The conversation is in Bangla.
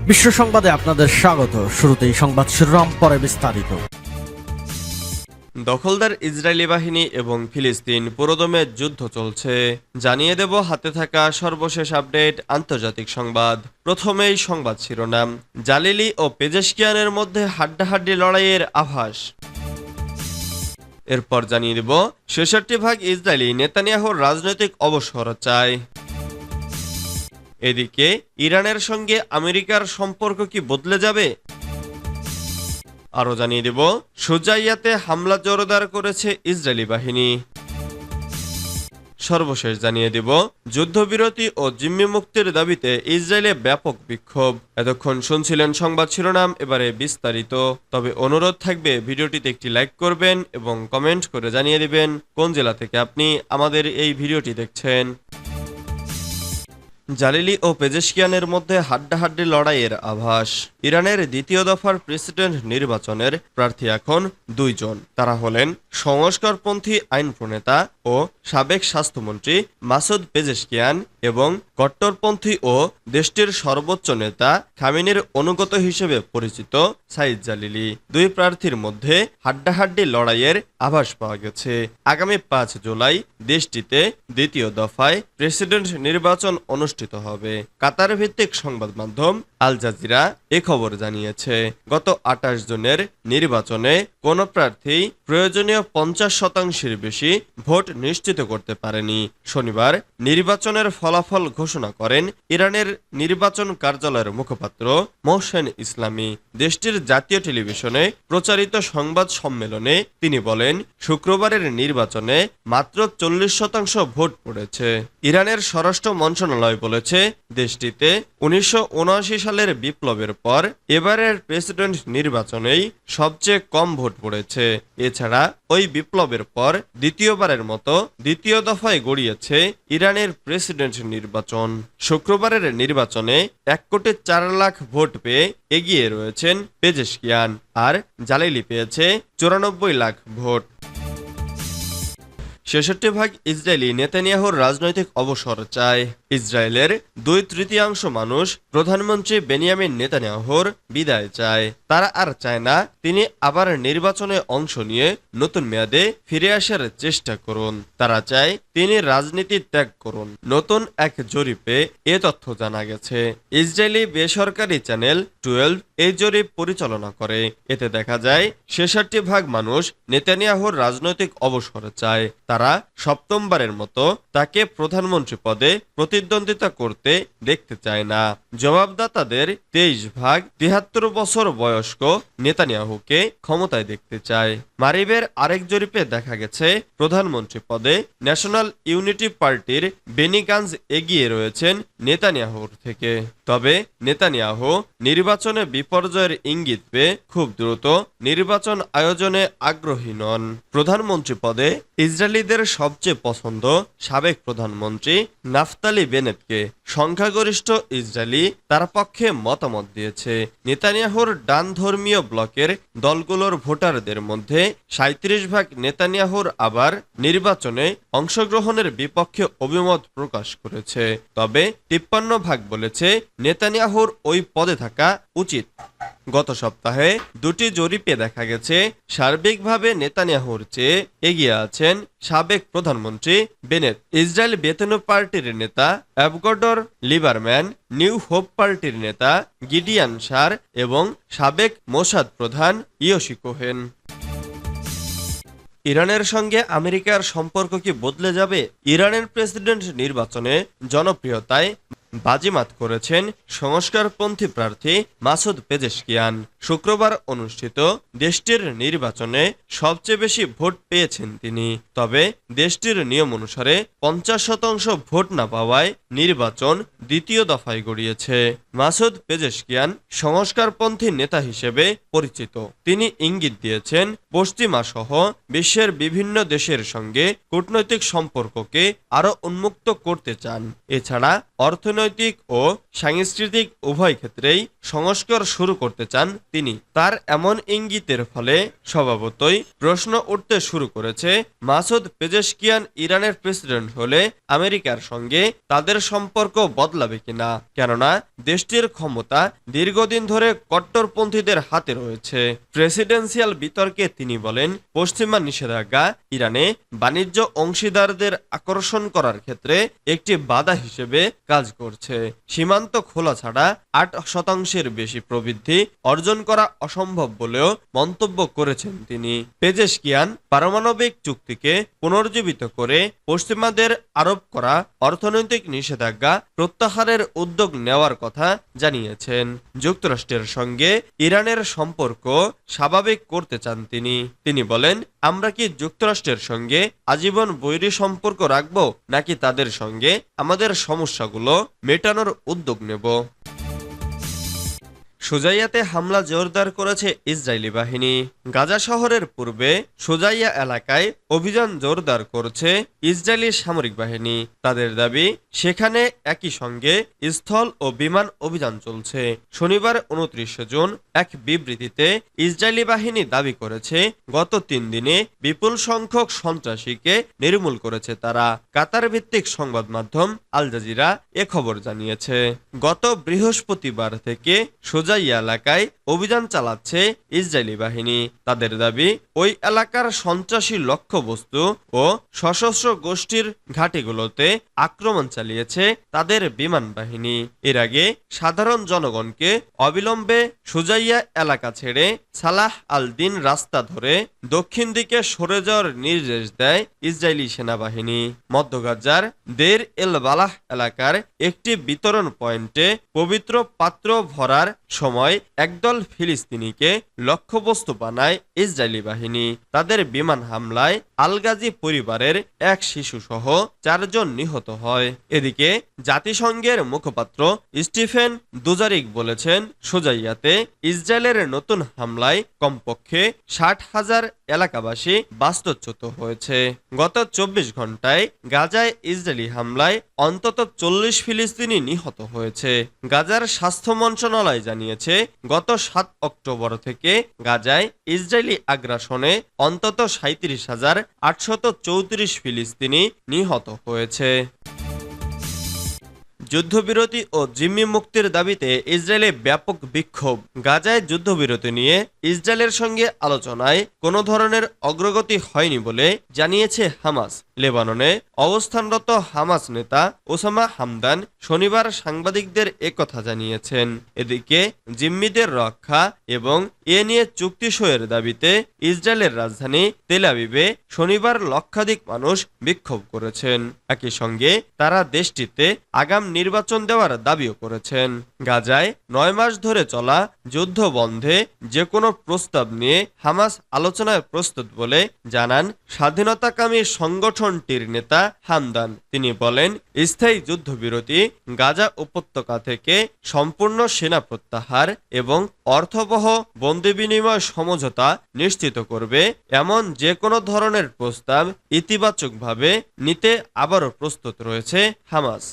বিশ্ব সংবাদে আপনাদের স্বাগত। শুরুতেই সংবাদ শিরোনাম, পরে বিস্তারিত। দখলদার ইসরায়েলি বাহিনী এবং ফিলিস্তিন পুরোদমে যুদ্ধ চলছে, জানিয়ে দেব হাতে থাকা সর্বশেষ আপডেট আন্তর্জাতিক সংবাদ। প্রথমেই সংবাদ শিরোনাম, জালিলি ও পেজেশকিয়ানের মধ্যে হাড্ডাহাড্ডি লড়াইয়ের আভাস। এরপর জানিয়ে দেব ৬৬ ইসরায়েলি নেতানিয়াহুর রাজনৈতিক অবসর চায়। এদিকে ইরানের সঙ্গে আমেরিকার সম্পর্ক কি বদলে যাবে? আরও জানিয়ে দেব সুজাইয়াতে হামলা জোরদার করেছে ইসরায়েলি বাহিনী। সর্বশেষ জানিয়ে দেব যুদ্ধবিরতি ও জিম্মি মুক্তির দাবিতে ইসরায়েলে ব্যাপক বিক্ষোভ। এতক্ষণ শুনছিলেন সংবাদ শিরোনাম, এবারে বিস্তারিত। তবে অনুরোধ থাকবে ভিডিওটিতে একটি লাইক করবেন এবং কমেন্ট করে জানিয়ে দিবেন কোন জেলা থেকে আপনি আমাদের এই ভিডিওটি দেখছেন। জালিলি ও পেজেশকিয়ানের মধ্যে হাড্ডাহাড্ডি লড়াইয়ের আভাস। ইরানের দ্বিতীয় দফার প্রেসিডেন্ট নির্বাচনের প্রার্থী এখন দুইজন। তারা হলেন সংস্কারপন্থী আইন প্রণেতা ও সাবেক স্বাস্থ্যমন্ত্রী মাসুদ পেজেশকিয়ান এবং কট্টরপন্থী ও দেশটির সর্বোচ্চ নেতা খামেনির অনুগত হিসেবে পরিচিত সাইদ জালিলি। দুই প্রার্থীর মধ্যে হাড্ডাহাড্ডি লড়াইয়ের আভাস পাওয়া গেছে। আগামী ৫ জুলাই দেশটিতে দ্বিতীয় দফায় প্রেসিডেন্ট নির্বাচন অনুষ্ঠিত হবে। কাতার ভিত্তিক সংবাদ মাধ্যম আল জাজিরা এ খবর জানিয়েছে। গত ২৮ জুনের নির্বাচনে কোন প্রার্থী প্রয়োজনীয় ৫০% বেশি ভোট নিশ্চিত করতে পারেনি। শনিবার নির্বাচনের ফলাফল ঘোষণা করেন ইরানের নির্বাচন কার্যালয়ের মুখপাত্র মোহসেন ইসলামি। দেশটির জাতীয় টেলিভিশনে প্রচারিত সংবাদ সম্মেলনে তিনি বলেন, শুক্রবারের নির্বাচনে মাত্র ৪০% ভোট পড়েছে। ইরানের স্বরাষ্ট্র মন্ত্রণালয় বলেছে, দেশটিতে ১৯৭৯ সালের বিপ্লবের পর এবারের প্রেসিডেন্ট নির্বাচনেই সবচেয়ে কম ভোট পড়েছে। এছাড়া ওই বিপ্লবের পর দ্বিতীয়বারের মতো দ্বিতীয় দফায় গড়িয়েছে ইরানের প্রেসিডেন্ট নির্বাচন। শুক্রবারের নির্বাচনে ১,৪,০০,০০০ ভোট পেয়ে এগিয়ে রয়েছেন পেজেশকিয়ান, আর জালিলি পেয়েছে ৯৪ লাখ ভোট। ৬৬ ইসরায়েলি নেতানিয়াহুর রাজনৈতিক অবসর চায়। ইসরায়েলের ২/৩ মানুষ প্রধানমন্ত্রী বেনিয়ামিন নেতানিয়াহুর বিদায় চায়। তারা আর চায় না তিনি আবার নির্বাচনে অংশ নিয়ে নতুন মেয়াদে ফিরে আসার চেষ্টা করুন। তারা চায় তিনি রাজনীতি ত্যাগ করুন। নতুন এক জরিপে এ তথ্য জানা গেছে। ইসরায়েলি বেসরকারি চ্যানেল 12 এই জরিপ পরিচালনা করে। এতে দেখা যায় ৬৬% মানুষ নেতানিয়াহুর রাজনৈতিক অবসর চায়। তারা সপ্তমবারের মতো তাকে প্রধানমন্ত্রী পদে প্রতিদ্বন্দ্বিতা করতে দেখতে চায় না। জবাবদাতাদের 23% ৭৩ বছর বয়স্ক নেতানিয়াহুকে ক্ষমতায় দেখতে চায়। মারিবের আরেক জরিপে দেখা গেছে প্রধানমন্ত্রী পদে ন্যাশনাল ইউনিটি পার্টির বেনি গাঞ্জ এগিয়ে রয়েছেন নেতানিয়াহুর থেকে। তবে নেতানিয়াহু নির্বাচনে বিপর্যয়ের ইঙ্গিত পেয়ে খুব দ্রুত নির্বাচন আয়োজনে আগ্রহী নন। প্রধানমন্ত্রী পদে ইসরায়েলিদের সবচেয়ে পছন্দ সাবেক প্রধানমন্ত্রী নাফতালি বেনেটকে। সংখ্যাগরিষ্ঠ ইসরায়েলি তার পক্ষে মতামত দিয়েছে। নেতানিয়াহুর ডান ধর্মীয় ব্লকের দলগুলোর ভোটারদের মধ্যে ৩৭% নেতানিয়াহুর আবার নির্বাচনে অংশগ্রহণের বিপক্ষে অভিমত প্রকাশ করেছে। তবে ৫৩% বলেছে নেতানিয়াহুর ওই পদে থাকা উচিত। গত সপ্তাহে দুটি জরিপে দেখা গেছে সার্বিকভাবে নেতানিয়াহুর চেয়ে এগিয়ে আছেন সাবেক প্রধানমন্ত্রী বেনেট। ইসরায়েল বেতেনু পার্টির নেতা অ্যাভগডর লিবারম্যান, নিউ হোপ পার্টির নেতা গিডিয়ান সার এবং সাবেক মোসাদ প্রধান ইয়োশি কোহেন। ইরানের সঙ্গে আমেরিকার সম্পর্ক কি বদলে যাবে? ইরানের প্রেসিডেন্ট নির্বাচনে জনপ্রিয়তায় বাজিমাত করেছেন সংস্কারপন্থী প্রার্থী মাসুদ পেজেশকিয়ান। শুক্রবার অনুষ্ঠিত দেশটির নির্বাচনে সবচেয়ে বেশি ভোট পেয়েছেন তিনি। তবে দেশটির নিয়ম অনুসারে ৫০% ভোট না পাওয়ায় নির্বাচন দ্বিতীয় দফায় গড়িয়েছে। মাসুদ পেজেশকিয়ান সংস্কারপন্থী নেতা হিসেবে পরিচিত। তিনি ইঙ্গিত দিয়েছেন পশ্চিমা সহ বিশ্বের বিভিন্ন দেশের সঙ্গে কূটনৈতিক সম্পর্ককে আরও উন্মুক্ত করতে চান। এছাড়া অর্থনৈতিক রাজনৈতিক ও সাংস্কৃতিক উভয় ক্ষেত্রেই সংস্কার শুরু করতে চান তিনি। তার এমন ইঙ্গিতের ফলে স্বভাবতই প্রশ্ন উঠতে শুরু করেছে, মাসুদ পেজেশকিয়ান ইরানের প্রেসিডেন্ট হলে আমেরিকার সঙ্গে তাদের সম্পর্ক বদলাবে কিনা, কেননা দেশটির ক্ষমতা দীর্ঘদিন ধরে কট্টরপন্থীদের হাতে রয়েছে। প্রেসিডেন্সিয়াল বিতর্কে তিনি বলেন, পশ্চিমা নিষেধাজ্ঞা ইরানে বাণিজ্য অংশীদারদের আকর্ষণ করার ক্ষেত্রে একটি বাধা হিসেবে কাজ করছে। সীমান্ত খোলা ছাড়া 8% বেশি প্রবৃদ্ধি অর্জন করা অসম্ভব বলেও মন্তব্য করেছেন তিনি। পেজেশকিয়ান পারমাণবিক চুক্তিকে পুনর্জীবিত করে পশ্চিমাদের আরোপ করা অর্থনৈতিক নিষেধাজ্ঞা প্রত্যাহারের উদ্যোগ নেওয়ার কথা জানিয়েছেন। যুক্তরাষ্ট্রের সঙ্গে ইরানের সম্পর্ক স্বাভাবিক করতে চান তিনি বলেন, আমরা কি যুক্তরাষ্ট্রের সঙ্গে আজীবন বৈরী সম্পর্ক রাখব, নাকি তাদের সঙ্গে আমাদের সমস্যাগুলো মেটানোর উদ্যোগ নেব? সুজাইয়াতে হামলা জোরদার করেছে ইসরায়েলি বাহিনী। গাজা শহরের পূর্বে সুজাইয়া এলাকায় অভিযান জোরদার করছে ইসরায়েলি সামরিক বাহিনী। তাদের দাবি, সেখানে একই সঙ্গে স্থল ও বিমান অভিযান চলছে। শনিবার 29 জুন এক বিবৃতিতে ইসরায়েলি বাহিনী দাবি করেছে, গত 3 দিনে বিপুল সংখ্যক সন্ত্রাসীকে নির্মূল করেছে তারা। কাতার ভিত্তিক সংবাদ মাধ্যম আল জাজিরা এ খবর জানিয়েছে। গত বৃহস্পতিবার থেকে সুজাইয়া এলাকায় অভিযান চালাচ্ছে ইসরায়েলি বাহিনী। তাদের দাবি, ওই এলাকার সন্ত্রাসী লক্ষ্যবস্তু ও সশস্ত্র গোষ্ঠীর ঘাঁটিগুলোতে আক্রমণ চালিয়েছে তাদের বিমান বাহিনী। এর আগে সাধারণ জনগণকে অবিলম্বে সুজাইয়া এলাকা ছেড়ে সালাহ আল দিন রাস্তা ধরে দক্ষিণ দিকে সরে যাওয়ার নির্দেশ দেয় ইসরায়েলি সেনাবাহিনী। মধ্য গাজার দের এল বালাহ এলাকার একটি বিতরণ পয়েন্টে পবিত্র পাত্র ভরার সময় একদল ফিলিস্তিনিকে লক্ষ্যবস্তু বানায় ইসরায়েলি বাহিনী। তাদের বিমান হামলায় আল-গাজী পরিবারের এক শিশু সহ 4 জন নিহত হয়। এদিকে জাতিসংঘের মুখপাত্র স্টিফেন দুজারিক বলেছেন, সুজাইয়াতে ইসরায়েলের নতুন হামলায় কমপক্ষে 60,000 এলাকাবাসী বাস্তুচ্যুত হয়েছে। গত 24 ঘন্টায় গাজায় ইসরায়েলি হামলায় অন্তত 40 ফিলিস্তিনি নিহত হয়েছে। গাজার স্বাস্থ্য মন্ত্রণালয় জানিয়েছে, গত 7 অক্টোবর থেকে গাজায় ইসরায়েলি আগ্রাসনে অন্তত 37,834 ফিলিস্তিনি নিহত হয়েছে। যুদ্ধবিরতি ও জিম্মি মুক্তির দাবিতে ইসরায়েলে ব্যাপক বিক্ষোভ। গাজায় যুদ্ধবিরতি নিয়ে ইসরায়েলের সঙ্গে আলোচনায় কোনো ধরনের অগ্রগতি হয়নি বলে জানিয়েছে হামাস। লেবাননে অবস্থানরত হামাস নেতা ওসামা হামদান শনিবার সাংবাদিকদের একথা জানিয়েছেন। এদিকে জিম্মিদের রক্ষা এবং এ নিয়ে চুক্তি সইয়ের দাবিতে ইসরায়েলের রাজধানী তেল আবিবে শনিবার লক্ষাধিক মানুষ বিক্ষোভ করেছেন। একই সঙ্গে তারা দেশটিতে আগাম নির্বাচন দেওয়ার দাবিও করেছেন। গাজায় 9 মাস ধরে চলা যুদ্ধ বন্ধে যে কোনো প্রস্তাব নিয়ে হামাস আলোচনায় প্রস্তুত বলে জানান স্বাধীনতাকামী সংগঠনটির নেতা হামদান। তিনি বলেন, স্থায়ী যুদ্ধবিরতি, গাজা উপত্যকা থেকে সম্পূর্ণ সেনা প্রত্যাহার এবং অর্থবহ বন্দি বিনিময় সমঝোতা নিশ্চিত করবে এমন যে কোনো ধরনের প্রস্তাব ইতিবাচকভাবে নিতে আবারও প্রস্তুত রয়েছে হামাস।